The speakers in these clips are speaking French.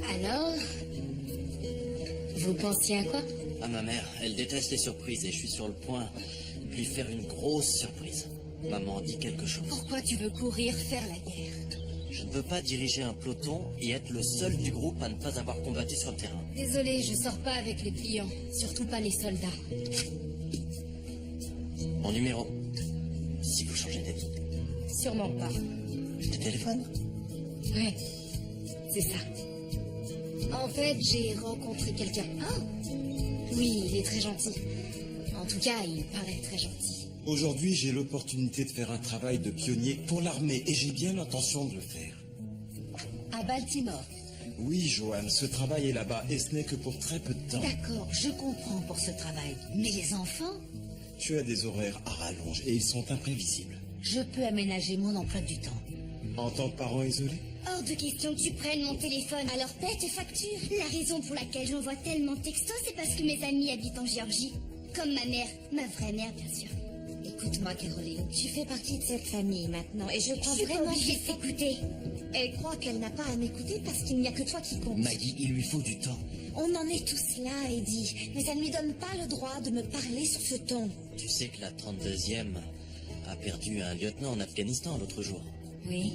Alors? Vous pensiez à quoi? À ma mère, elle déteste les surprises et je suis sur le point de lui faire une grosse surprise. Maman dit quelque chose. Pourquoi tu veux courir faire la guerre? Je ne veux pas diriger un peloton et être le seul du groupe à ne pas avoir combattu sur le terrain. Désolée, je sors pas avec les clients, surtout pas les soldats. Mon numéro, si vous changez d'avis. Sûrement pas. Le téléphone? Ouais, c'est ça. En fait, j'ai rencontré quelqu'un. Ah! Oui, il est très gentil. En tout cas, il paraît très gentil. Aujourd'hui, j'ai l'opportunité de faire un travail de pionnier pour l'armée et j'ai bien l'intention de le faire. À Baltimore. Oui, Joanne, ce travail est là-bas et ce n'est que pour très peu de temps. D'accord, je comprends pour ce travail. Mais les enfants? Tu as des horaires à rallonge et ils sont imprévisibles. Je peux aménager mon emploi du temps. En tant que parent isolé? Hors de question que tu prennes mon téléphone. Alors paie tes factures. La raison pour laquelle j'envoie tellement de textos, c'est parce que mes amis habitent en Géorgie. Comme ma mère, ma vraie mère, bien sûr. Écoute-moi, Caroline, tu fais partie de cette famille maintenant et je crois Je suis vraiment pas obligée de t'écouter. Elle croit qu'elle n'a pas à m'écouter parce qu'il n'y a que toi qui compte. Maggie, il lui faut du temps. On en est tous là, Eddie, mais ça ne lui donne pas le droit de me parler sur ce ton. Tu sais que la 32e a perdu un lieutenant en Afghanistan l'autre jour. Oui.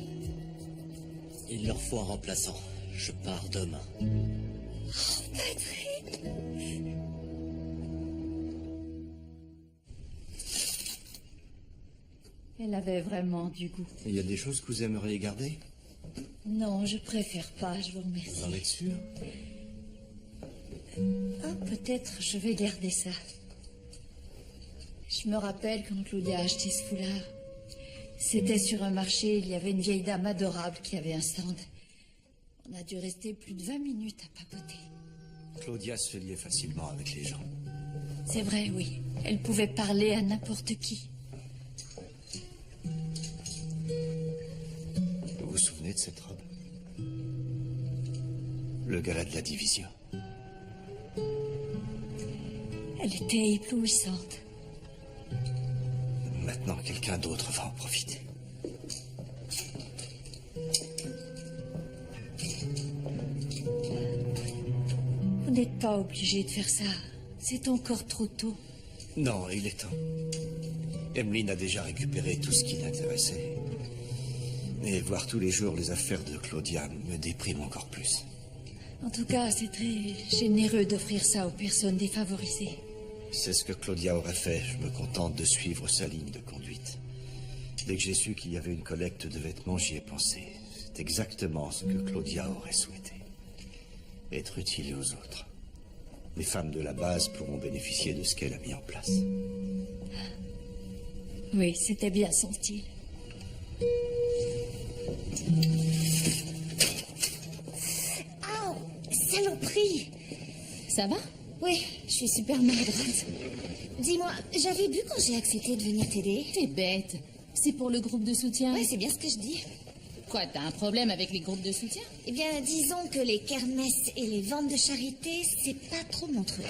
Il leur faut un remplaçant. Je pars demain. Patrick! Elle avait vraiment du goût. Il y a des choses que vous aimeriez garder? Non, je préfère pas, je vous remercie. Vous en êtes sûr? Ah, peut-être je vais garder ça. Je me rappelle quand Claudia a acheté ce foulard. C'était sur un marché, il y avait une vieille dame adorable qui avait un stand. On a dû rester plus de 20 minutes à papoter. Claudia se fait lier facilement avec les gens. C'est vrai, oui. Elle pouvait parler à n'importe qui. Vous vous souvenez de cette robe? Le gala de la division. Elle était éblouissante. Maintenant, quelqu'un d'autre va en profiter. Vous n'êtes pas obligé de faire ça. C'est encore trop tôt. Non, il est temps. Emeline a déjà récupéré tout ce qui l'intéressait. Et voir tous les jours les affaires de Claudia me déprime encore plus. En tout cas, c'est très généreux d'offrir ça aux personnes défavorisées. C'est ce que Claudia aurait fait. Je me contente de suivre sa ligne de conduite. Dès que j'ai su qu'il y avait une collecte de vêtements, j'y ai pensé. C'est exactement ce que Claudia aurait souhaité. Être utile aux autres. Les femmes de la base pourront bénéficier de ce qu'elle a mis en place. Oui, c'était bien son style. Oh, saloperie! Ça va? Oui, je suis super maladroite. Dis-moi, j'avais bu quand j'ai accepté de venir t'aider. T'es bête. C'est pour le groupe de soutien. Oui, c'est bien ce que je dis. Quoi, t'as un problème avec les groupes de soutien? Eh bien, disons que les kermesses et les ventes de charité, c'est pas trop mon truc.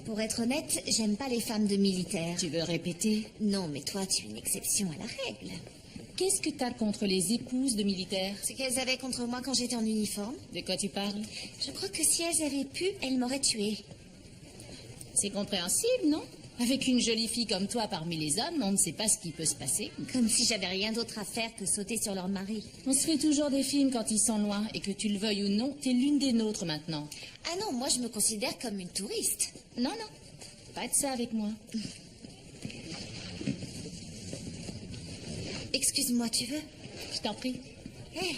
Pour être honnête, j'aime pas les femmes de militaires. Tu veux répéter? Non, mais toi, tu es une exception à la règle. Qu'est-ce que t'as contre les épouses de militaires? Ce qu'elles avaient contre moi quand j'étais en uniforme. De quoi tu parles? Je crois que si elles avaient pu, elles m'auraient tuée. C'est compréhensible, non? Avec une jolie fille comme toi parmi les hommes, on ne sait pas ce qui peut se passer. Comme si j'avais rien d'autre à faire que sauter sur leur mari. On se fait toujours des films quand ils sont loin, et que tu le veuilles ou non, t'es l'une des nôtres maintenant. Ah non, moi je me considère comme une touriste. Non, non, pas de ça avec moi. Excuse-moi, tu veux? Je t'en prie. Hé!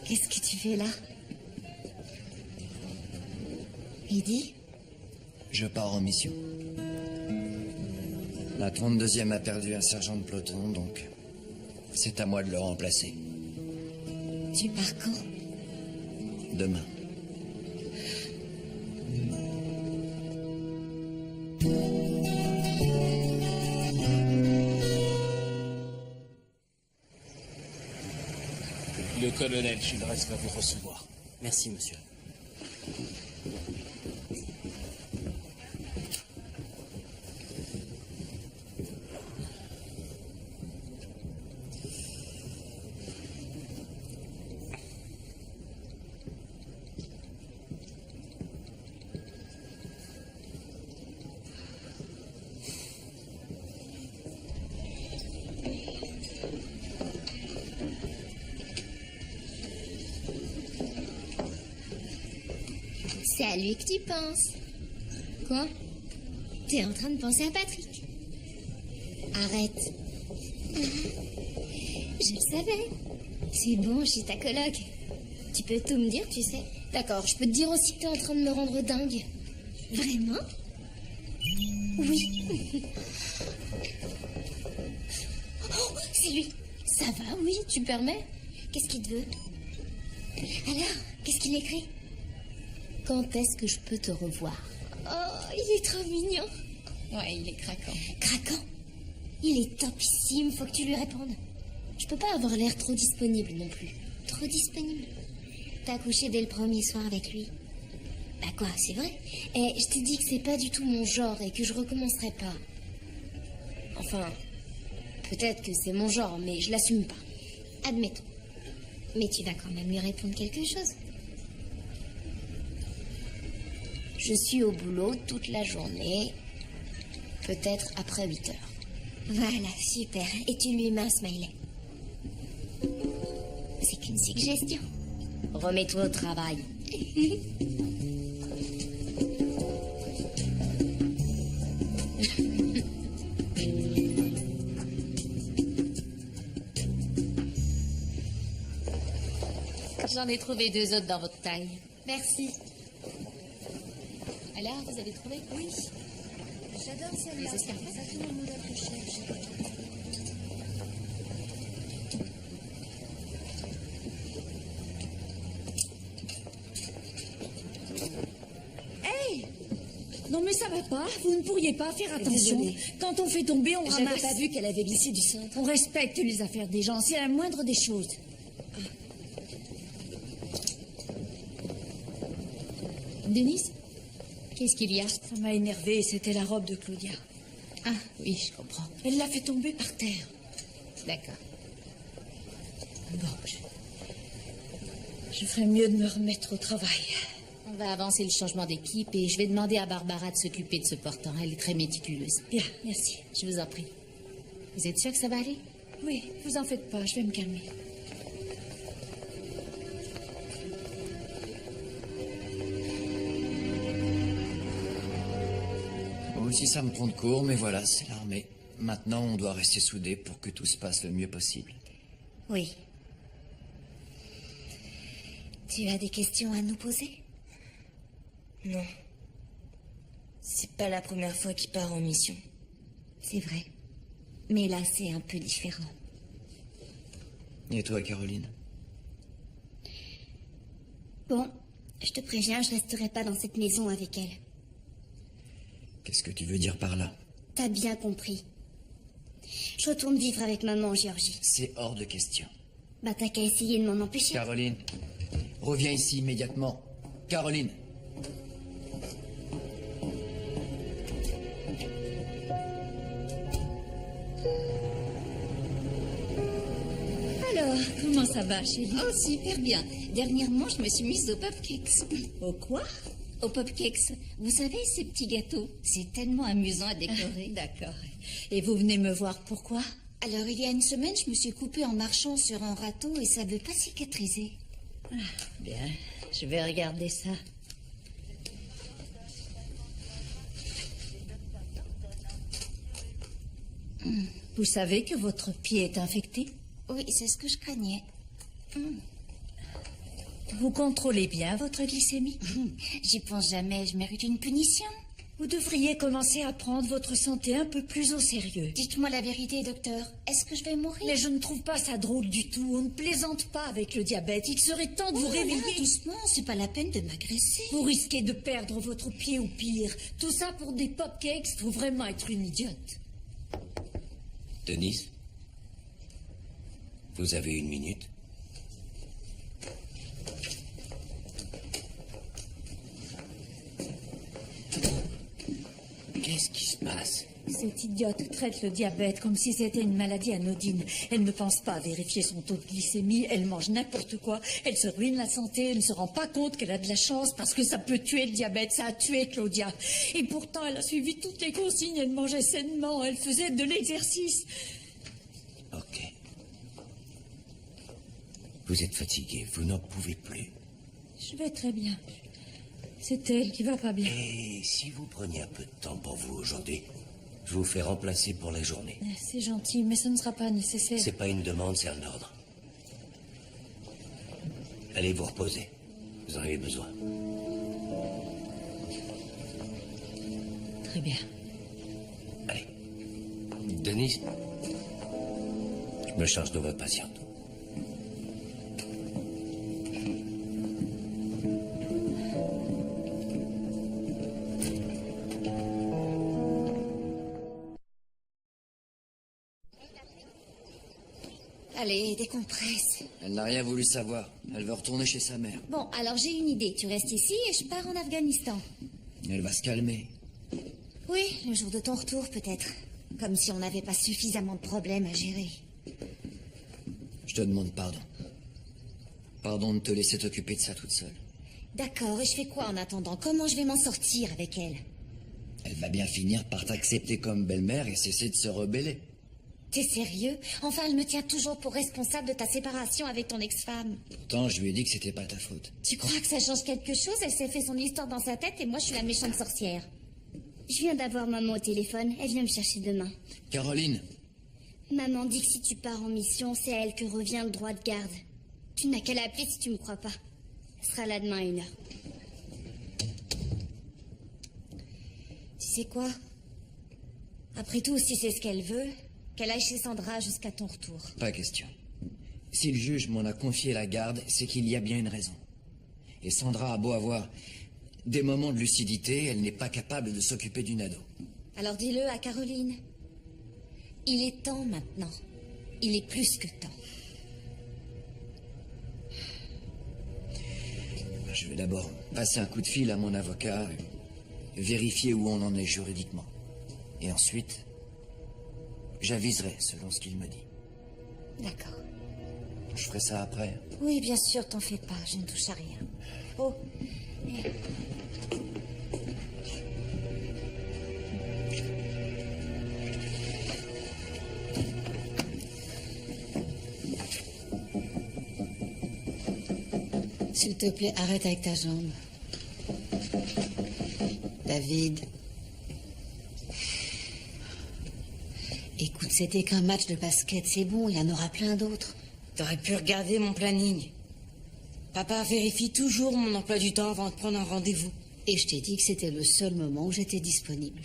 Qu'est-ce que tu fais là? Eddie? Je pars en mission. La 32e a perdu un sergent de peloton, donc c'est à moi de le remplacer. Tu pars quand? Demain. Le colonel Childress va vous recevoir. Merci, monsieur. C'est à lui que tu penses. Quoi? T'es en train de penser à Patrick. Arrête. Je le savais. C'est bon, je suis ta coloc. Tu peux tout me dire, tu sais. D'accord, je peux te dire aussi que t'es en train de me rendre dingue. Vraiment? Oui. Oh, c'est lui. Ça va, oui, tu permets? Qu'est-ce qu'il te veut? Alors, qu'est-ce qu'il écrit? Quand est-ce que je peux te revoir? Oh, il est trop mignon. Ouais, il est craquant. Craquant? Il est topissime, faut que tu lui répondes. Je peux pas avoir l'air trop disponible non plus. Trop disponible? T'as couché dès le premier soir avec lui? Bah quoi, c'est vrai? Et je t'ai dit que c'est pas du tout mon genre et que je recommencerai pas. Enfin, peut-être que c'est mon genre, mais je l'assume pas. Admettons. Mais tu vas quand même lui répondre quelque chose. Je suis au boulot toute la journée, peut-être après 8 heures. Voilà, super. Et tu lui mets un smiley. C'est qu'une suggestion. Remets-toi au travail. J'en ai trouvé 2 autres dans votre taille. Merci. Alors, vous avez trouvé? Oui. J'adore celle-là. C'est exactement le modèle que je cherche. Non mais ça va pas, vous ne pourriez pas faire attention. Désolée. Quand on fait tomber, on J'avais ramasse. pas vu qu'elle avait glissé du cintre. On respecte les affaires des gens, c'est la moindre des choses. Denise, qu'est-ce qu'il y a? Ça m'a énervée, c'était la robe de Claudia. Ah oui, je comprends. Elle l'a fait tomber par terre. D'accord. Bon, je ferais mieux de me remettre au travail. On va avancer le changement d'équipe et je vais demander à Barbara de s'occuper de ce portant. Elle est très méticuleuse. Bien, merci. Je vous en prie. Vous êtes sûr que ça va aller? Oui, vous en faites pas, je vais me calmer. Moi aussi, ça me prend de court, mais voilà, c'est l'armée. Maintenant, on doit rester soudés pour que tout se passe le mieux possible. Oui. Tu as des questions à nous poser? Non. C'est pas la première fois qu'il part en mission. C'est vrai. Mais là, c'est un peu différent. Et toi, Caroline? Bon, je te préviens, je resterai pas dans cette maison avec elle. Qu'est-ce que tu veux dire par là? T'as bien compris. Je retourne vivre avec maman en Géorgie. C'est hors de question. Bah t'as qu'à essayer de m'en empêcher. Caroline, reviens ici immédiatement. Caroline! Alors, comment ça va, chérie? Oh, super bien. Dernièrement, je me suis mise au popcakes. Au quoi? Au popcakes. Vous savez, ces petits gâteaux. C'est tellement amusant à décorer. D'accord. Et vous venez me voir pourquoi? Alors, il y a une semaine, je me suis coupée en marchant sur un râteau et ça veut pas cicatriser. Bien, je vais regarder ça. Vous savez que votre pied est infecté? Oui, c'est ce que je craignais. Vous contrôlez bien votre glycémie? J'y pense jamais, je mérite une punition. Vous devriez commencer à prendre votre santé un peu plus au sérieux. Dites-moi la vérité, docteur. Est-ce que je vais mourir? Mais je ne trouve pas ça drôle du tout. On ne plaisante pas avec le diabète. Il serait temps de vous réveiller. Doucement, c'est pas la peine de m'agresser. Vous risquez de perdre votre pied ou pire. Tout ça pour des popcakes, faut vraiment être une idiote. Denise, vous avez 1 minute? Qu'est-ce qui se passe? Cette idiote traite le diabète comme si c'était une maladie anodine. Elle ne pense pas à vérifier son taux de glycémie, elle mange n'importe quoi, elle se ruine la santé, elle ne se rend pas compte qu'elle a de la chance parce que ça peut tuer le diabète, ça a tué Claudia. Et pourtant, elle a suivi toutes les consignes, elle mangeait sainement, elle faisait de l'exercice. Ok. Vous êtes fatigué, vous n'en pouvez plus. Je vais très bien. C'est elle qui va pas bien. Et si vous preniez un peu de temps pour vous aujourd'hui, je vous fais remplacer pour la journée. C'est gentil, mais ce ne sera pas nécessaire. C'est pas une demande, c'est un ordre. Allez vous reposer. Vous en avez besoin. Très bien. Allez. Denise, je me charge de votre patiente. Allez, décompresse. Elle n'a rien voulu savoir. Elle veut retourner chez sa mère. Bon, alors j'ai une idée. Tu restes ici et je pars en Afghanistan. Elle va se calmer. Oui, le jour de ton retour, peut-être. Comme si on n'avait pas suffisamment de problèmes à gérer. Je te demande pardon. Pardon de te laisser t'occuper de ça toute seule. D'accord, et je fais quoi en attendant? Comment je vais m'en sortir avec elle? Elle va bien finir par t'accepter comme belle-mère et cesser de se rebeller. T'es sérieux? Enfin, elle me tient toujours pour responsable de ta séparation avec ton ex-femme. Pourtant, je lui ai dit que c'était pas ta faute. Tu crois que ça change quelque chose? Elle s'est fait son histoire dans sa tête et moi je suis la méchante sorcière. Je viens d'avoir maman au téléphone. Elle vient me chercher demain. Caroline, Maman dit que si tu pars en mission, c'est à elle que revient le droit de garde. Tu n'as qu'à l'appeler si tu me crois pas. Elle sera là demain à 1h. Tu sais quoi? Après tout, si c'est ce qu'elle veut, qu'elle aille chez Sandra jusqu'à ton retour. pas question. Si le juge m'en a confié la garde, c'est qu'il y a bien une raison. Et Sandra a beau avoir des moments de lucidité, elle n'est pas capable de s'occuper d'une ado. Alors dis-le à Caroline. Il est temps maintenant. Il est plus que temps. Je vais d'abord passer un coup de fil à mon avocat, vérifier où on en est juridiquement. Et ensuite, j'aviserai selon ce qu'il me dit. D'accord. Je ferai ça après. Oui, bien sûr, t'en fais pas. Je ne touche à rien. Oh. S'il te plaît, arrête avec ta jambe. David. Écoute, c'était qu'un match de basket, c'est bon, il y en aura plein d'autres. T'aurais pu regarder mon planning. Papa vérifie toujours mon emploi du temps avant de prendre un rendez-vous. Et je t'ai dit que c'était le seul moment où j'étais disponible.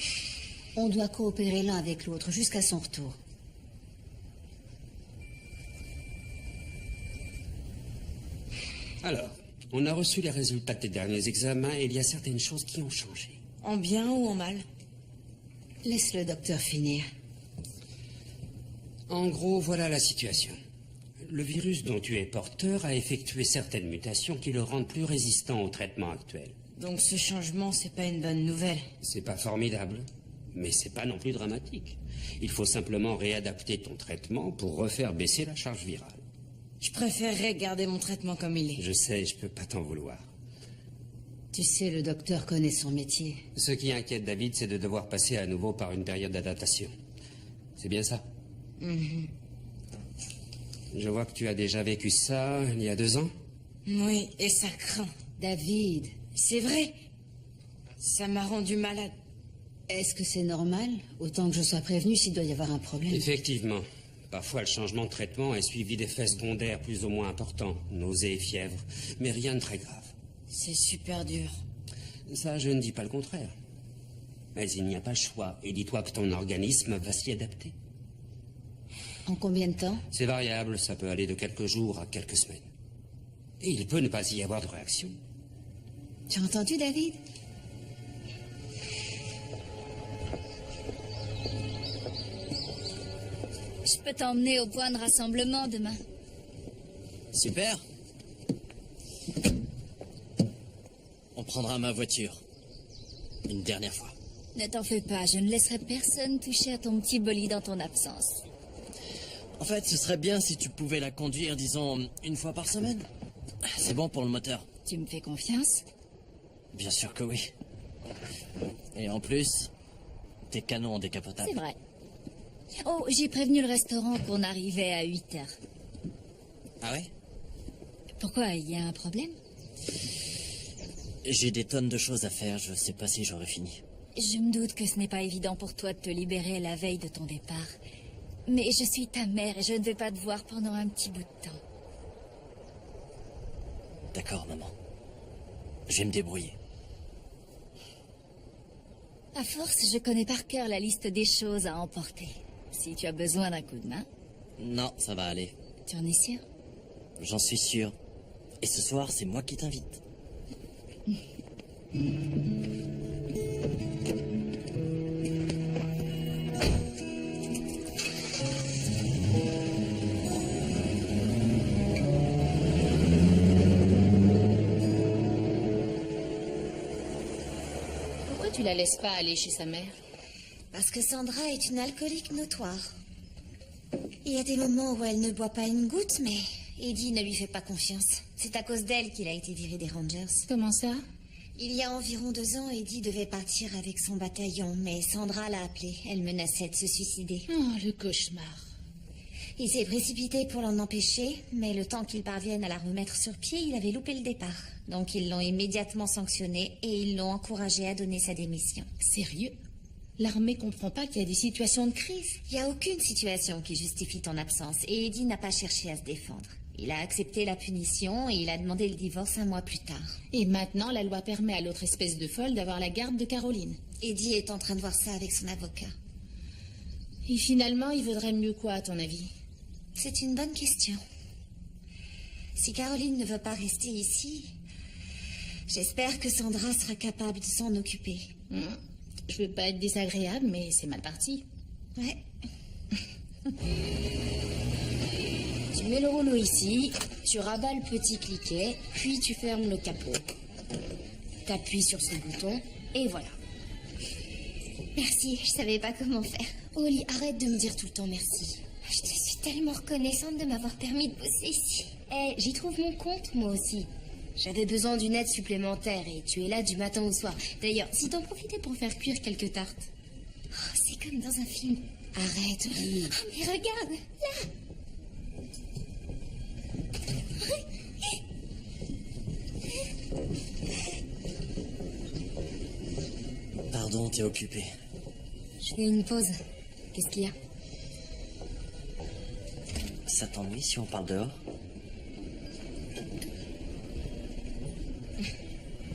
On doit coopérer l'un avec l'autre jusqu'à son retour. Alors, on a reçu les résultats de tes derniers examens et il y a certaines choses qui ont changé. En bien ou en mal? Laisse le docteur finir. En gros, voilà la situation. Le virus dont tu es porteur a effectué certaines mutations qui le rendent plus résistant au traitement actuel. Donc ce changement, c'est pas une bonne nouvelle. C'est pas formidable, mais c'est pas non plus dramatique. Il faut simplement réadapter ton traitement pour refaire baisser la charge virale. Je préférerais garder mon traitement comme il est. Je sais, je peux pas t'en vouloir. Tu sais, le docteur connaît son métier. Ce qui inquiète David, c'est de devoir passer à nouveau par une période d'adaptation. C'est bien ça? Je vois que tu as déjà vécu ça il y a 2 ans. Oui, et ça craint. David, C'est vrai. Ça m'a rendu malade. est-ce que c'est normal? Autant que je sois prévenue s'il doit y avoir un problème. Effectivement. Parfois, le changement de traitement est suivi d'effets secondaires plus ou moins importants, nausées, fièvre, mais rien de très grave. C'est super dur. Ça, je ne dis pas le contraire. Mais il n'y a pas le choix, et dis-toi que ton organisme va s'y adapter. En combien de temps? C'est variable, ça peut aller de quelques jours à quelques semaines. Et il peut ne pas y avoir de réaction. Tu as entendu, David? Je peux t'emmener au point de rassemblement demain. Super. On prendra ma voiture. Une dernière fois. Ne t'en fais pas, je ne laisserai personne toucher à ton petit bolide en ton absence. En fait, ce serait bien si tu pouvais la conduire, disons, 1 fois par semaine. C'est bon pour le moteur. Tu me fais confiance? Bien sûr que oui. Et en plus, tes canons décapotables. C'est vrai. Oh, j'ai prévenu le restaurant qu'on arrivait à 8h. Ah ouais? Pourquoi, il y a un problème? J'ai des tonnes de choses à faire, je sais pas si j'aurai fini. Je me doute que ce n'est pas évident pour toi de te libérer la veille de ton départ. Mais je suis ta mère et je ne vais pas te voir pendant un petit bout de temps. D'accord, maman. Je vais me débrouiller. À force, je connais par cœur la liste des choses à emporter. Si tu as besoin d'un coup de main... Non, ça va aller. Tu en es sûr? J'en suis sûr. Et ce soir, c'est moi qui t'invite. Pourquoi tu la laisses pas aller chez sa mère? Parce que Sandra est une alcoolique notoire. Il y a des moments où elle ne boit pas une goutte, mais Eddie ne lui fait pas confiance. C'est à cause d'elle qu'il a été viré des Rangers. Comment ça? Il y a environ 2 ans, Eddie devait partir avec son bataillon, mais Sandra l'a appelé. Elle menaçait de se suicider. Oh, le cauchemar. Il s'est précipité pour l'en empêcher, mais le temps qu'il parvienne à la remettre sur pied, il avait loupé le départ. Donc ils l'ont immédiatement sanctionné et ils l'ont encouragé à donner sa démission. Sérieux? L'armée comprend pas qu'il y a des situations de crise? Il n'y a aucune situation qui justifie ton absence et Eddie n'a pas cherché à se défendre. Il a accepté la punition et il a demandé le divorce 1 mois plus tard. Et maintenant, la loi permet à l'autre espèce de folle d'avoir la garde de Caroline. Eddie est en train de voir ça avec son avocat. Et finalement, il vaudrait mieux quoi, à ton avis? C'est une bonne question. Si Caroline ne veut pas rester ici, j'espère que Sandra sera capable de s'en occuper. Je veux pas être désagréable, mais c'est mal parti. Ouais. Tu mets le rouleau ici, tu rabats le petit cliquet, puis tu fermes le capot. T'appuies sur ce bouton, et voilà. Merci, je savais pas comment faire. Holly, arrête de me dire tout le temps merci. Je te suis tellement reconnaissante de m'avoir permis de bosser ici. Eh, j'y trouve mon compte, moi aussi. J'avais besoin d'une aide supplémentaire et tu es là du matin au soir. D'ailleurs, si t'en profitais pour faire cuire quelques tartes. Oh, c'est comme dans un film. Arrête, Holly. Oh, mais regarde, là. Pardon, t'es occupé. Je fais une pause. Qu'est-ce qu'il y a? Ça t'ennuie si on parle dehors?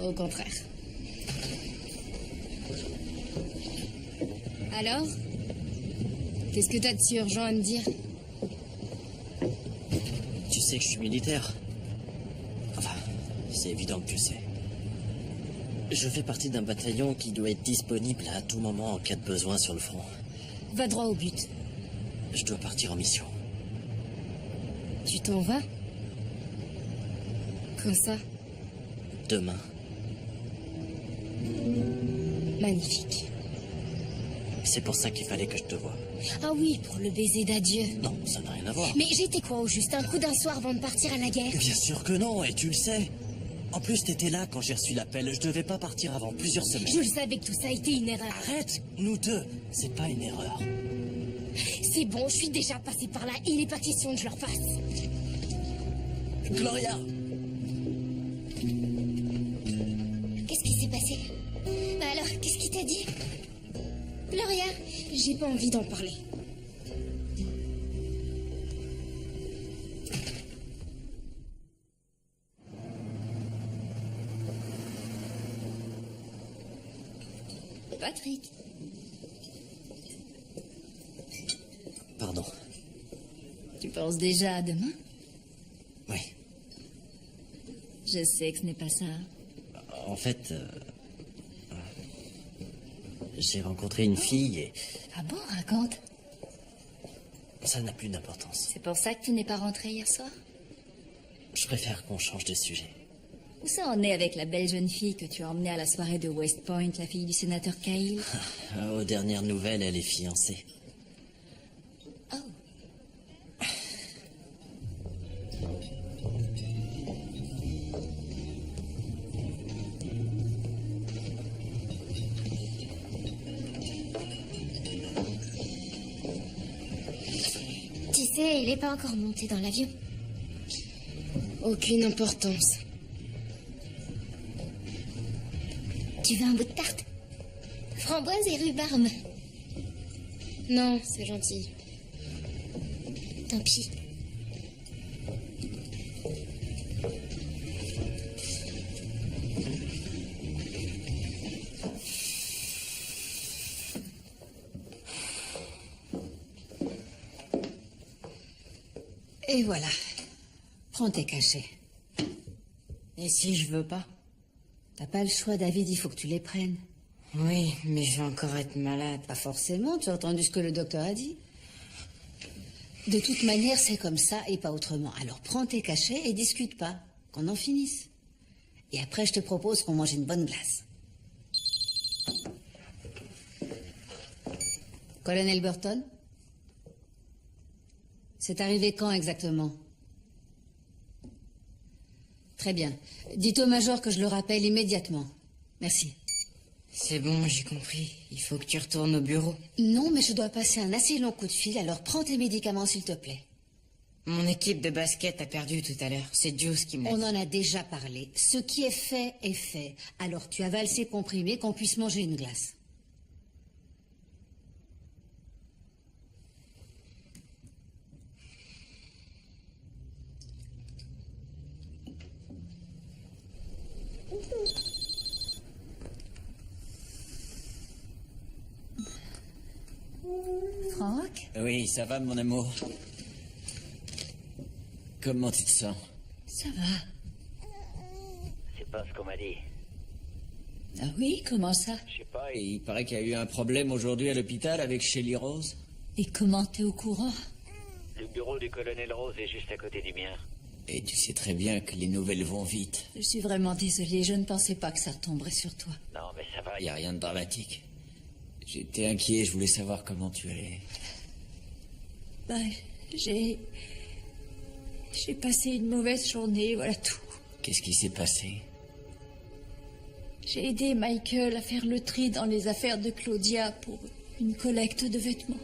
Au contraire. Alors? Qu'est-ce que t'as de si urgent à me dire? Tu sais que je suis militaire. Enfin, c'est évident que tu le sais. Je fais partie d'un bataillon qui doit être disponible à tout moment en cas de besoin sur le front. Va droit au but. Je dois partir en mission. Tu t'en vas? Comme ça? Demain. Magnifique. C'est pour ça qu'il fallait que je te voie. Ah oui, pour le baiser d'adieu. Non, ça n'a rien à voir. Mais j'étais quoi au juste? Un coup d'un soir avant de partir à la guerre? Bien sûr que non, et tu le sais. En plus, t'étais là quand j'ai reçu l'appel. Je devais pas partir avant plusieurs semaines. Je le savais que tout ça était une erreur. Arrête, nous deux. C'est pas une erreur. C'est bon, je suis déjà passé par là. Il n'est pas question que je leur fasse. Gloria! Qu'est-ce qui s'est passé? Bah alors, qu'est-ce qu'il t'a dit? Gloria? J'ai pas envie d'en parler. Patrick. Pardon. Tu penses déjà à demain? Oui. Je sais que ce n'est pas ça. En fait, j'ai rencontré une fille et... Ah bon, raconte. Ça n'a plus d'importance. C'est pour ça que tu n'es pas rentré hier soir? Je préfère qu'on change de sujet. Où ça en est avec la belle jeune fille que tu as emmenée à la soirée de West Point, la fille du sénateur Cahill? Aux dernières nouvelles, elle est fiancée. Oh. Tu sais, il n'est pas encore monté dans l'avion. Aucune importance. Tu veux un bout de tarte? Framboise et rhubarbe. Non, c'est gentil. Tant pis. Et voilà. Prends tes cachets. Et si je veux pas? T'as pas le choix, David, il faut que tu les prennes. Oui, mais je vais encore être malade. Pas forcément, tu as entendu ce que le docteur a dit. De toute manière, c'est comme ça et pas autrement. Alors prends tes cachets et discute pas, qu'on en finisse. Et après, je te propose qu'on mange une bonne glace. Colonel Burton? C'est arrivé quand exactement? Très bien. Dites au major que je le rappelle immédiatement. Merci. C'est bon, j'ai compris. Il faut que tu retournes au bureau. Non, mais je dois passer un assez long coup de fil, alors prends tes médicaments s'il te plaît. Mon équipe de basket a perdu tout à l'heure. C'est Jules qui me l'a dit. On en a déjà parlé. Ce qui est fait est fait. Alors tu avales ces comprimés qu'on puisse manger une glace. Franck? Oui, ça va, mon amour. Comment tu te sens? Ça va. C'est pas ce qu'on m'a dit. Ah oui, comment ça? Je sais pas, il paraît qu'il y a eu un problème aujourd'hui à l'hôpital avec Shelley Rose. Et comment t'es au courant? Le bureau du colonel Rose est juste à côté du mien. Et tu sais très bien que les nouvelles vont vite. Je suis vraiment désolée, je ne pensais pas que ça tomberait sur toi. Non, mais ça va, y a rien de dramatique. J'étais inquiet, je voulais savoir comment tu allais. Ben, j'ai passé une mauvaise journée, voilà tout. Qu'est-ce qui s'est passé? J'ai aidé Michael à faire le tri dans les affaires de Claudia pour une collecte de vêtements.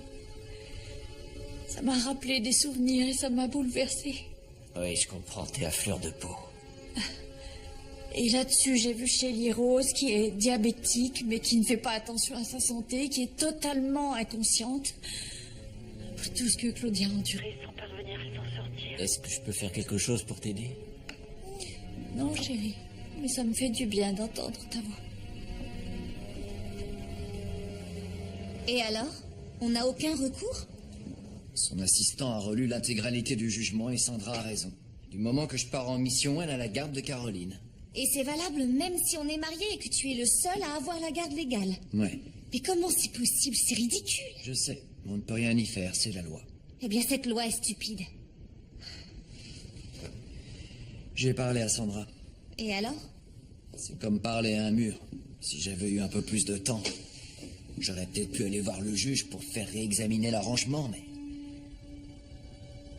Ça m'a rappelé des souvenirs et ça m'a bouleversée. Oui, je comprends, t'es à fleur de peau. Et là-dessus, j'ai vu Shelley Rose, qui est diabétique, mais qui ne fait pas attention à sa santé, qui est totalement inconsciente. Pour tout ce que Claudia a enduré sans parvenir à s'en sortir. Est-ce que je peux faire quelque chose pour t'aider? Non, chérie, mais ça me fait du bien d'entendre ta voix. Et alors? On n'a aucun recours? Son assistant a relu l'intégralité du jugement et Sandra a raison. Du moment que je pars en mission, elle a la garde de Caroline. Et c'est valable même si on est marié et que tu es le seul à avoir la garde légale. Ouais, Mais comment c'est possible? C'est ridicule. je sais. On ne peut rien y faire, c'est la loi. Eh bien, cette loi est stupide. J'ai parlé à Sandra. Et alors? C'est comme parler à un mur. Si j'avais eu un peu plus de temps, j'aurais peut-être pu aller voir le juge pour faire réexaminer l'arrangement, mais...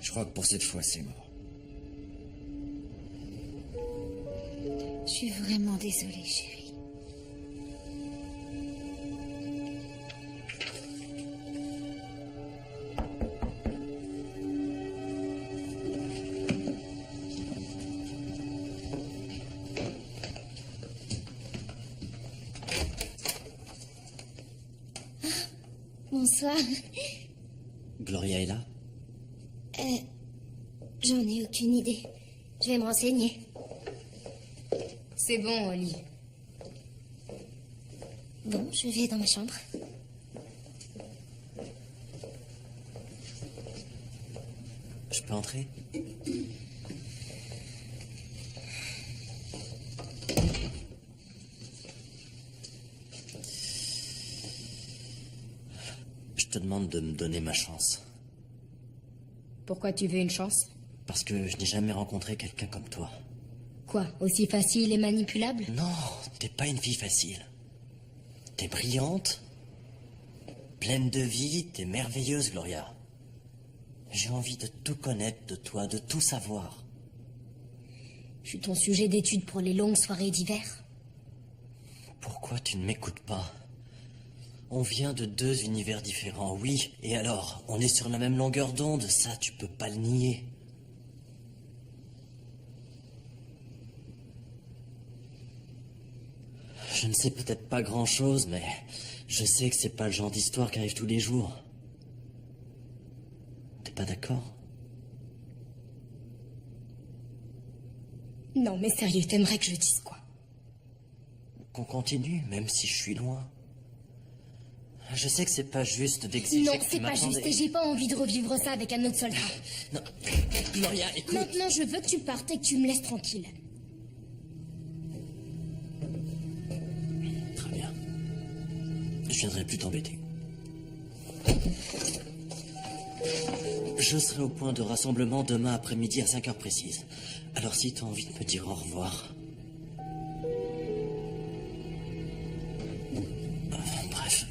je crois que pour cette fois, c'est mort. Je suis vraiment désolée, chérie. Ah, bonsoir. Gloria est là? J'en ai aucune idée. Je vais me renseigner. C'est bon, Oli. Bon, je vais dans ma chambre. Je peux entrer? Je te demande de me donner ma chance. Pourquoi tu veux une chance? Parce que je n'ai jamais rencontré quelqu'un comme toi. Quoi? Aussi facile et manipulable? Non, t'es pas une fille facile. T'es brillante, pleine de vie, t'es merveilleuse, Gloria. J'ai envie de tout connaître de toi, de tout savoir. Je suis ton sujet d'étude pour les longues soirées d'hiver. Pourquoi tu ne m'écoutes pas? On vient de deux univers différents, oui. Et alors, on est sur la même longueur d'onde, ça, tu peux pas le nier. Je ne sais peut-être pas grand-chose, mais je sais que c'est pas le genre d'histoire qui arrive tous les jours. T'es pas d'accord? Non, mais sérieux, t'aimerais que je dise quoi? Qu'on continue, même si je suis loin. Je sais que c'est pas juste d'exiger Non, que tu c'est pas juste m'attendes et j'ai pas envie de revivre ça avec un autre soldat. Non, Gloria, écoute. Maintenant, je veux que tu partes et que tu me laisses tranquille. Très bien. Je viendrai plus t'embêter. Je serai au point de rassemblement demain après-midi à 5 heures précises. Alors si t'as envie de me dire au revoir... Bref.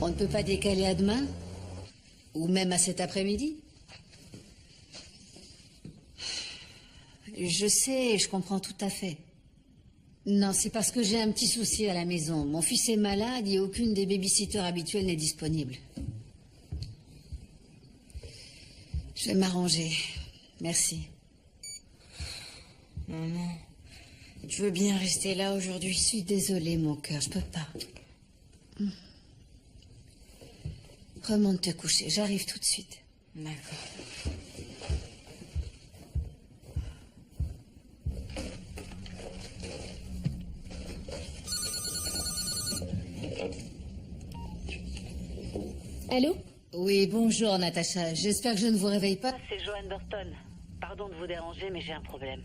On ne peut pas décaler à demain? Ou même à cet après-midi? Je sais, je comprends tout à fait. Non, c'est parce que j'ai un petit souci à la maison. Mon fils est malade et aucune des babysitters habituelles n'est disponible. Je vais m'arranger. Merci. Maman, tu veux bien rester là aujourd'hui? Je suis désolée, mon cœur, je peux pas. Remonte te coucher, j'arrive tout de suite. D'accord. Allô? Oui, bonjour, Natacha. J'espère que je ne vous réveille pas. C'est Joanne Burton. Pardon de vous déranger, mais j'ai un problème.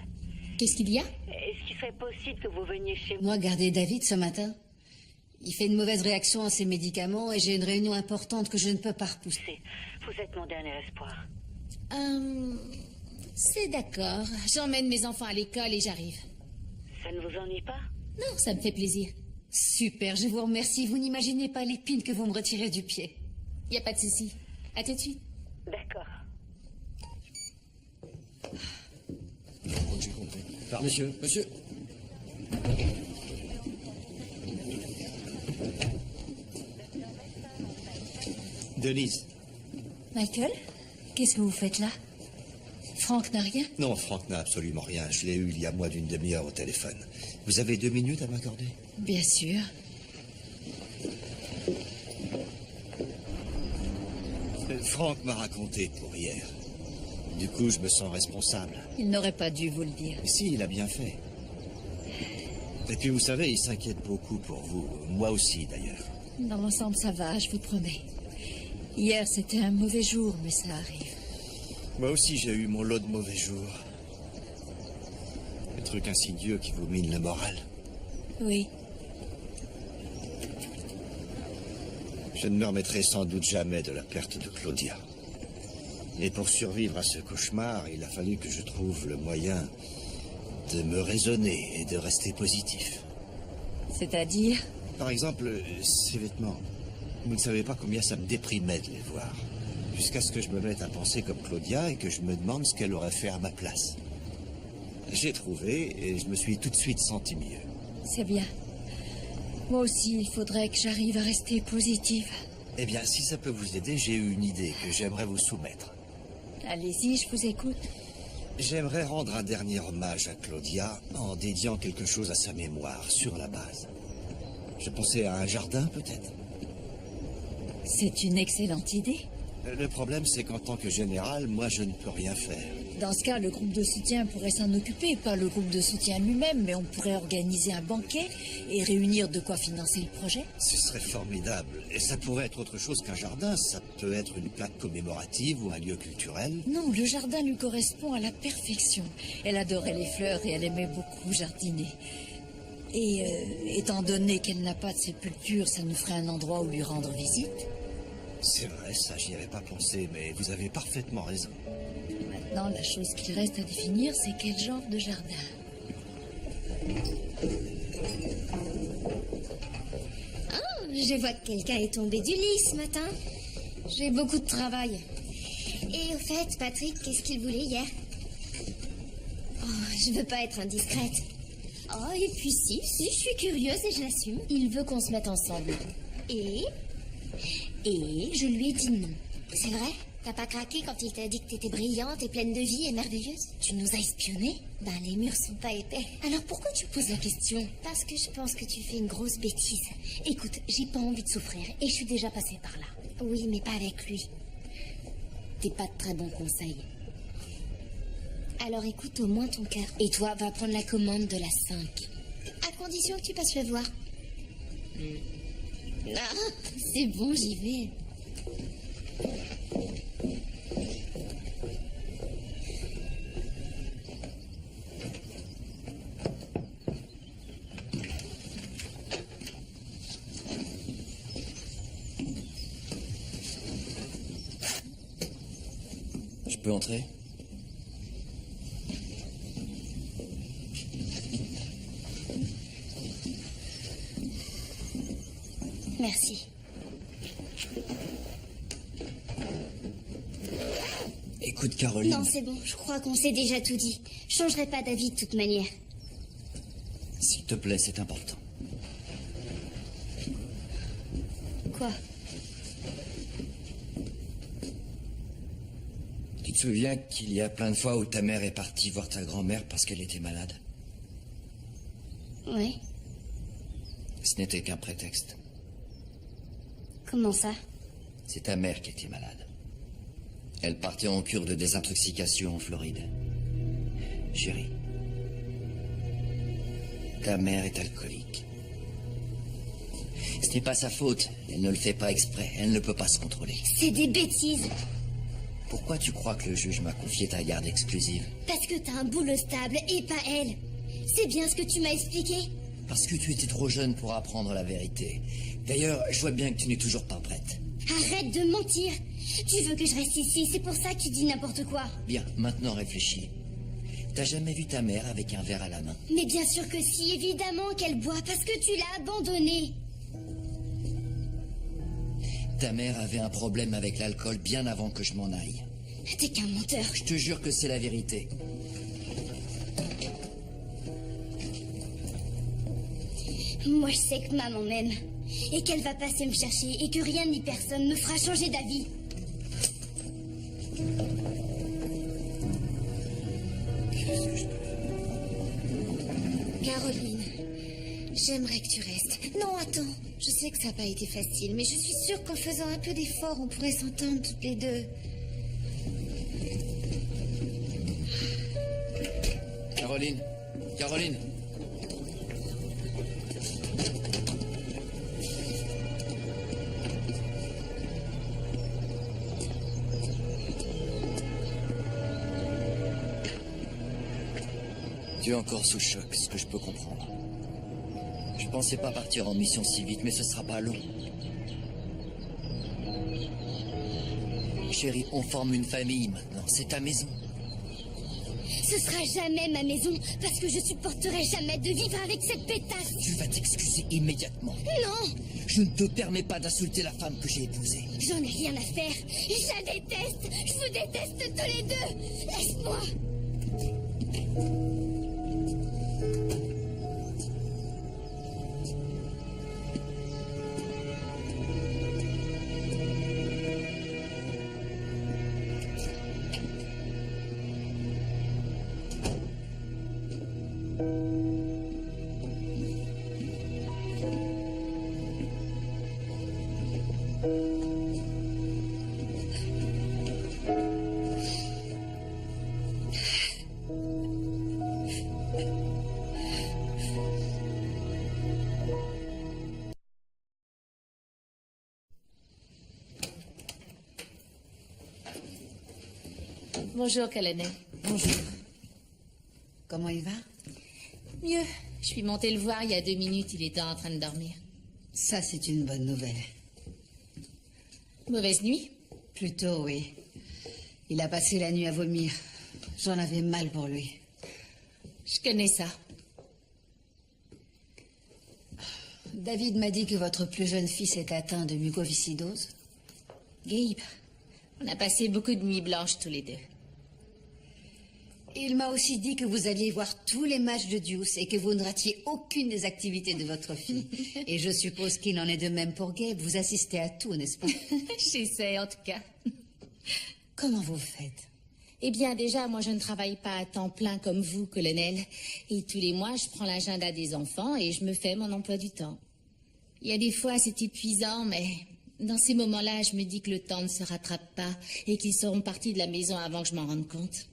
Qu'est-ce qu'il y a? Est-ce qu'il serait possible que vous veniez chez moi? Moi, garder David ce matin. Il fait une mauvaise réaction à ses médicaments et j'ai une réunion importante que je ne peux pas repousser. Vous êtes mon dernier espoir. C'est d'accord. J'emmène mes enfants à l'école et j'arrive. Ça ne vous ennuie pas? Non, ça me fait plaisir. Super, je vous remercie. Vous n'imaginez pas l'épine que vous me retirez du pied. Y a pas de souci. À tout de suite. D'accord. J'ai compris. Monsieur, monsieur. Denise. Michael, qu'est-ce que vous faites là? Franck n'a rien? Non, Franck n'a absolument rien. Je l'ai eu il y a moins d'une demi-heure au téléphone. Vous avez 2 minutes à m'accorder? Bien sûr. Franck m'a raconté pour hier. Du coup, je me sens responsable. Il n'aurait pas dû vous le dire. Mais si, il a bien fait. Et puis, vous savez, il s'inquiète beaucoup pour vous. Moi aussi, d'ailleurs. Dans l'ensemble, ça va, je vous promets. Hier, c'était un mauvais jour, mais ça arrive. Moi aussi, j'ai eu mon lot de mauvais jours. Des trucs insidieux qui vous minent le moral. Oui. Je ne me remettrai sans doute jamais de la perte de Claudia. Et pour survivre à ce cauchemar, il a fallu que je trouve le moyen de me raisonner et de rester positif. C'est-à-dire? Par exemple, ces vêtements. Vous ne savez pas combien ça me déprimait de les voir. Jusqu'à ce que je me mette à penser comme Claudia et que je me demande ce qu'elle aurait fait à ma place. J'ai trouvé et je me suis tout de suite senti mieux. C'est bien. Moi aussi, il faudrait que j'arrive à rester positive. Eh bien, si ça peut vous aider, j'ai eu une idée que j'aimerais vous soumettre. Allez-y, je vous écoute. J'aimerais rendre un dernier hommage à Claudia en dédiant quelque chose à sa mémoire, sur la base. Je pensais à un jardin, peut-être. C'est une excellente idée. Le problème, c'est qu'en tant que général, moi, je ne peux rien faire. Dans ce cas, le groupe de soutien pourrait s'en occuper, pas le groupe de soutien lui-même, mais on pourrait organiser un banquet et réunir de quoi financer le projet. Ce serait formidable. Et ça pourrait être autre chose qu'un jardin. Ça peut être une plaque commémorative ou un lieu culturel. Non, le jardin lui correspond à la perfection. Elle adorait les fleurs et elle aimait beaucoup jardiner. Et étant donné qu'elle n'a pas de sépulture, ça nous ferait un endroit où lui rendre visite. C'est vrai, ça, j'y avais pas pensé, mais vous avez parfaitement raison. Maintenant, la chose qu'il reste à définir, c'est quel genre de jardin. Oh, je vois que quelqu'un est tombé du lit ce matin. J'ai beaucoup de travail. Et au fait, Patrick, qu'est-ce qu'il voulait hier? Oh, je veux pas être indiscrète. Oh, et puis si, je suis curieuse et je l'assume. Il veut qu'on se mette ensemble. Et je lui ai dit non. C'est vrai? T'as pas craqué quand il t'a dit que t'étais brillante et pleine de vie et merveilleuse? Tu nous as espionnés? Ben, les murs sont pas épais. Alors pourquoi tu poses la question? Parce que je pense que tu fais une grosse bêtise. Écoute, j'ai pas envie de souffrir et je suis déjà passée par là. Oui, mais pas avec lui. T'es pas de très bons conseils. Alors écoute au moins ton cœur. Et toi, va prendre la commande de la 5. À condition que tu passes le voir. Ah, c'est bon, j'y vais. Je peux entrer? Merci. Écoute, Caroline... Non, c'est bon, je crois qu'on s'est déjà tout dit. Je changerai pas d'avis de toute manière. S'il te plaît, c'est important. Quoi? Tu te souviens qu'il y a plein de fois où ta mère est partie voir ta grand-mère parce qu'elle était malade? Oui. Ce n'était qu'un prétexte. Comment ça? C'est ta mère qui était malade. Elle partait en cure de désintoxication en Floride. Chérie, ta mère est alcoolique. Ce n'est pas sa faute. Elle ne le fait pas exprès. Elle ne peut pas se contrôler. C'est des bêtises. Pourquoi tu crois que le juge m'a confié ta garde exclusive? Parce que t'as un boulot stable et pas elle. C'est bien ce que tu m'as expliqué. Parce que tu étais trop jeune pour apprendre la vérité. D'ailleurs, je vois bien que tu n'es toujours pas prête. Arrête de mentir. Tu veux que je reste ici, c'est pour ça que tu dis n'importe quoi. Bien, maintenant réfléchis. T'as jamais vu ta mère avec un verre à la main? Mais bien sûr que si, évidemment qu'elle boit, parce que tu l'as abandonnée. Ta mère avait un problème avec l'alcool bien avant que je m'en aille. T'es qu'un menteur. Je te jure que c'est la vérité. Moi, je sais que maman m'aime. Et qu'elle va passer me chercher et que rien ni personne me fera changer d'avis. Caroline, j'aimerais que tu restes. Non, attends. Je sais que ça n'a pas été facile, mais je suis sûre qu'en faisant un peu d'effort, on pourrait s'entendre toutes les deux. Caroline, Caroline. Tu es encore sous choc, ce que je peux comprendre. Je pensais pas partir en mission si vite, mais ce sera pas long. Chérie, on forme une famille maintenant. C'est ta maison. Ce sera jamais ma maison, parce que je supporterai jamais de vivre avec cette pétasse. Tu vas t'excuser immédiatement. Non! Je ne te permets pas d'insulter la femme que j'ai épousée. J'en ai rien à faire. Je la déteste. Je vous déteste tous les deux. Laisse-moi. Bonjour, Callanan. Bonjour. Comment il va? Mieux. Je suis montée le voir il y a 2 minutes. Il était en train de dormir. Ça, c'est une bonne nouvelle. Mauvaise nuit? Plutôt, oui. Il a passé la nuit à vomir. J'en avais mal pour lui. Je connais ça. David m'a dit que votre plus jeune fils est atteint de mucoviscidose. Gabe, on a passé beaucoup de nuits blanches tous les deux. Il m'a aussi dit que vous alliez voir tous les matchs de Deuce et que vous ne ratiez aucune des activités de votre fille. Et je suppose qu'il en est de même pour Gabe. Vous assistez à tout, n'est-ce pas? J'essaie, en tout cas. Comment vous faites? Eh bien, déjà, moi, je ne travaille pas à temps plein comme vous, colonel. Et tous les mois, je prends l'agenda des enfants et je me fais mon emploi du temps. Il y a des fois, c'est épuisant, mais dans ces moments-là, je me dis que le temps ne se rattrape pas et qu'ils seront partis de la maison avant que je m'en rende compte.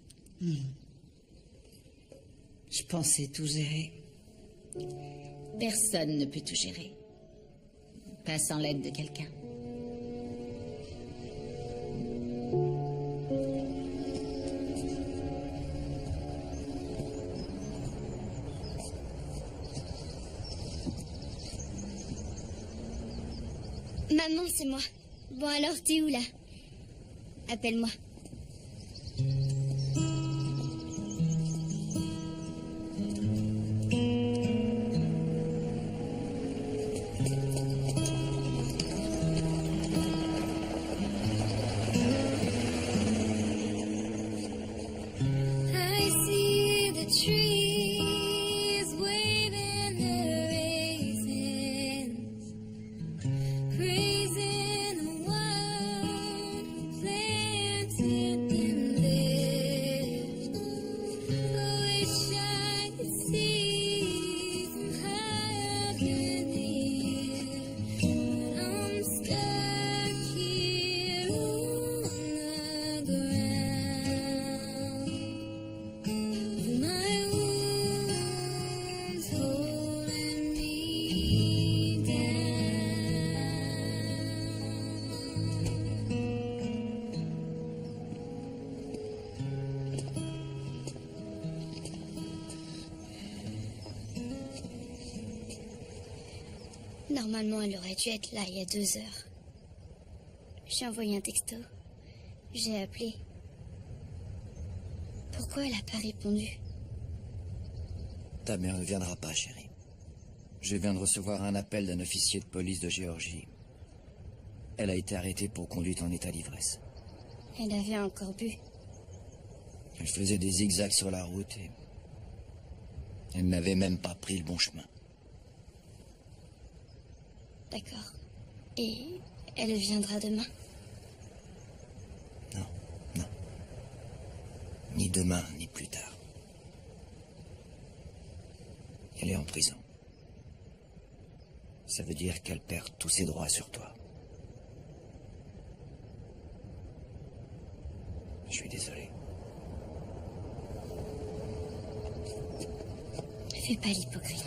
Je pensais tout gérer. Personne ne peut tout gérer. Pas sans l'aide de quelqu'un. Maman, c'est moi. Bon alors, t'es où là? Appelle-moi. I see the trees waving their raisins, praising the one who planted them there. I wish I could see from high up in the air, but I'm stuck here on the ground. My wounds holding me Normalement, elle aurait dû être là il y a 2 heures. J'ai envoyé un texto. J'ai appelé. Pourquoi elle n'a pas répondu? Ta mère ne viendra pas, chérie. Je viens de recevoir un appel d'un officier de police de Géorgie. Elle a été arrêtée pour conduite en état d'ivresse. Elle avait encore bu. Elle faisait des zigzags sur la route et... elle n'avait même pas pris le bon chemin. D'accord. Et elle viendra demain? Non. Ni demain, ni plus tard. Elle est en prison. Ça veut dire qu'elle perd tous ses droits sur toi. Je suis désolé. Fais pas l'hypocrite.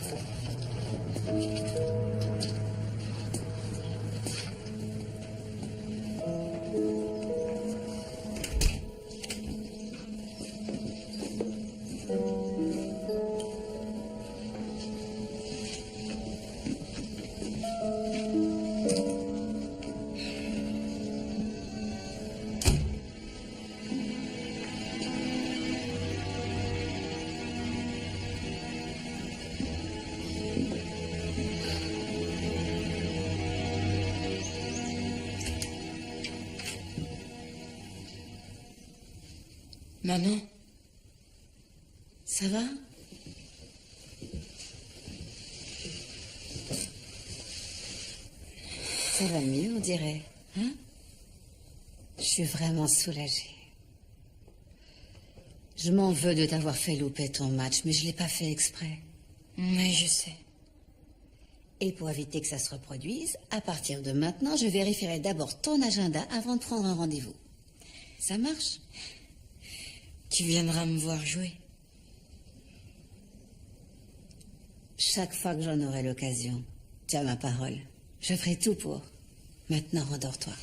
Maman, Ça va? Ça va mieux, on dirait. Hein? Je suis vraiment soulagée. Je m'en veux de t'avoir fait louper ton match, mais je l'ai pas fait exprès. mais je sais. Et pour éviter que ça se reproduise, à partir de maintenant, je vérifierai d'abord ton agenda avant de prendre un rendez-vous. Ça marche? Tu viendras me voir jouer. Chaque fois que j'en aurai l'occasion, tu as ma parole. Je ferai tout pour. Maintenant, rendors-toi.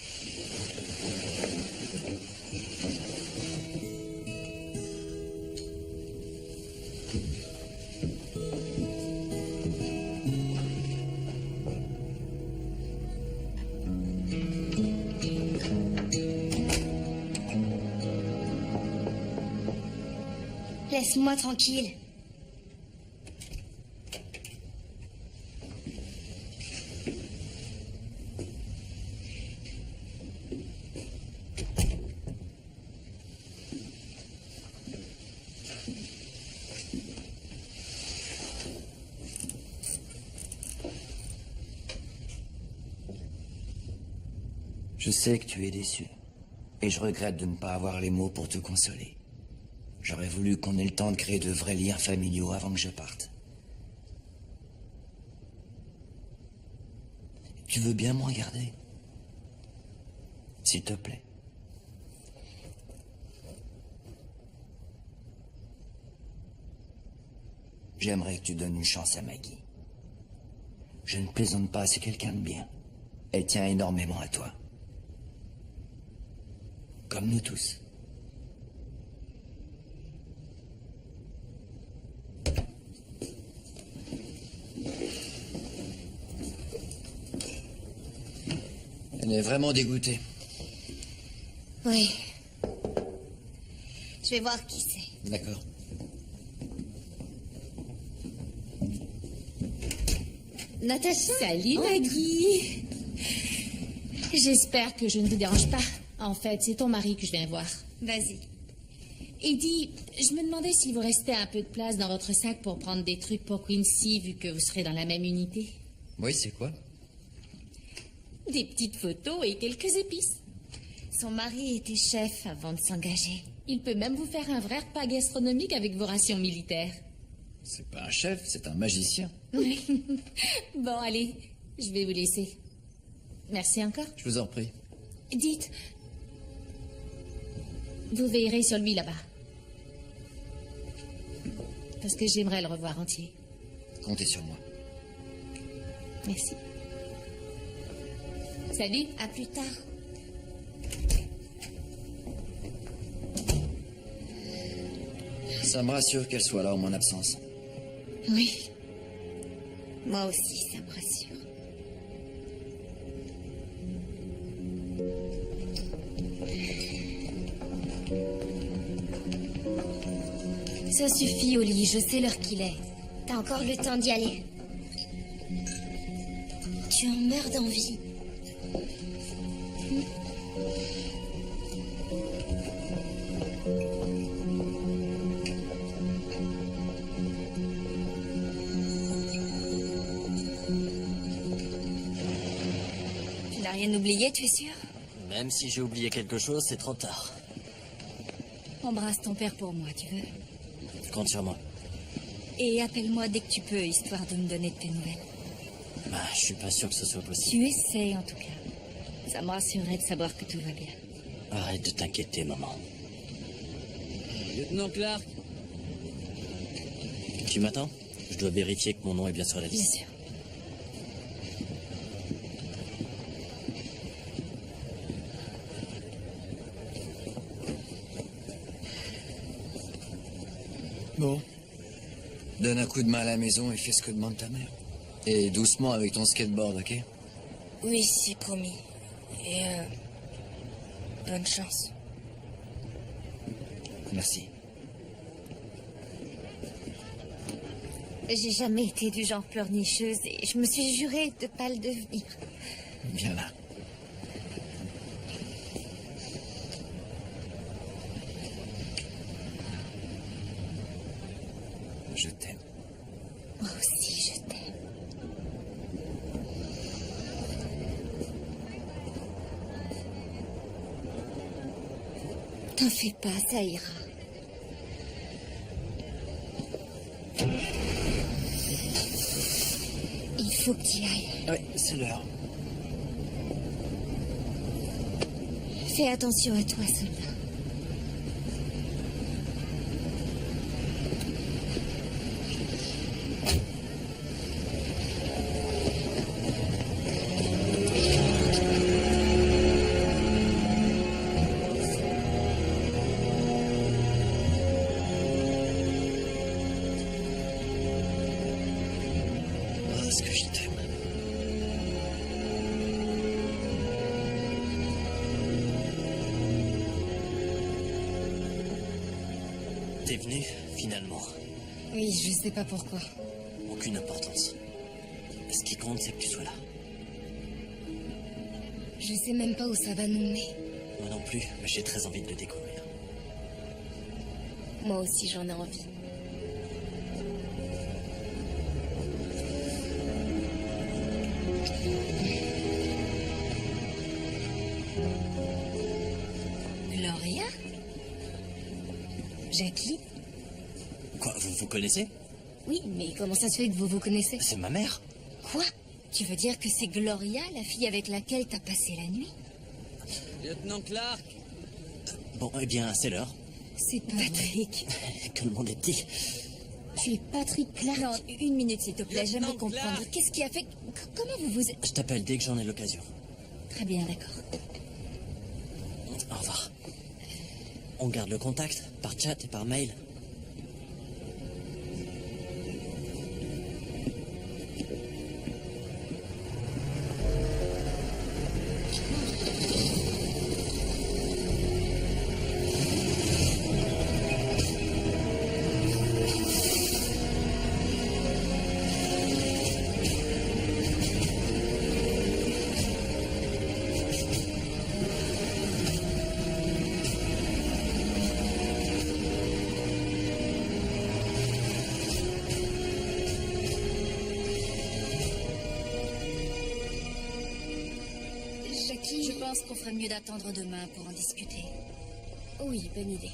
Laisse-moi tranquille. Je sais que tu es déçu. Et je regrette de ne pas avoir les mots pour te consoler. J'aurais voulu qu'on ait le temps de créer de vrais liens familiaux avant que je parte. Tu veux bien me regarder? S'il te plaît. J'aimerais que tu donnes une chance à Maggie. Je ne plaisante pas, c'est quelqu'un de bien. Elle tient énormément à toi. Comme nous tous. Elle est vraiment dégoûtée. Oui. Je vais voir qui c'est. D'accord. Natacha. Salut Maggie. J'espère que je ne te dérange pas. En fait, c'est ton mari que je viens voir. Vas-y. Et dis, je me demandais s'il vous restait un peu de place dans votre sac pour prendre des trucs pour Quincy, vu que vous serez dans la même unité. Oui, c'est quoi? Des petites photos et quelques épices. Son mari était chef avant de s'engager. Il peut même vous faire un vrai repas gastronomique avec vos rations militaires. C'est pas un chef, c'est un magicien. Oui. Bon, allez, je vais vous laisser. Merci encore. Je vous en prie. Dites, vous veillerez sur lui là-bas. Parce que j'aimerais le revoir entier. Comptez sur moi. Merci. Salut. À plus tard. Ça me rassure qu'elle soit là en mon absence. Oui. Moi aussi, ça me rassure. Ça suffit, Oli, je sais l'heure qu'il est. T'as encore le temps d'y aller. Tu en meurs d'envie. Tu n'as rien oublié, tu es sûr? Même si j'ai oublié quelque chose, c'est trop tard. Embrasse ton père pour moi, tu veux? Compte sur moi. Et appelle-moi dès que tu peux, histoire de me donner de tes nouvelles. Bah, je suis pas sûr que ce soit possible. Tu essaies, en tout cas. Ça me rassurerait de savoir que tout va bien. Arrête de t'inquiéter, maman. Lieutenant Clark. Tu m'attends? Je dois vérifier que mon nom est bien sur la liste. Bien sûr. Bon. Donne un coup de main à la maison et fais ce que demande ta mère. Et doucement avec ton skateboard, ok? Oui, c'est promis. Et bonne chance. Merci. J'ai jamais été du genre pleurnicheuse et je me suis juré de pas le devenir. Viens là. Je t'aime. Moi aussi, je t'aime. T'en fais pas, ça ira. Il faut que tu y ailles. Oui, c'est l'heure. Fais attention à toi, soldat. Oh, ce que je t'aime. T'es venu, finalement. Oui, je sais pas pourquoi. Aucune importance. Ce qui compte, c'est que tu sois là. Je sais même pas où ça va nous mener. Moi non plus, mais j'ai très envie de le découvrir. Moi aussi, j'en ai envie. Jackie? Quoi, vous vous connaissez? Oui, mais comment ça se fait que vous vous connaissez? C'est ma mère. Quoi? Tu veux dire que c'est Gloria, la fille avec laquelle t'as passé la nuit? Lieutenant Clark. Bon, eh bien, c'est l'heure. C'est Patrick. Que le monde est petit. Tu es Patrick Clark? Non, une minute s'il te plaît, j'aimerais Lieutenant comprendre. Clark. Qu'est-ce qui a fait... Comment vous vous... Je t'appelle dès que j'en ai l'occasion. Très bien, d'accord. Au revoir. On garde le contact, par chat et par mail. Jackie... Je pense qu'on ferait mieux d'attendre demain pour en discuter. Oui, bonne idée.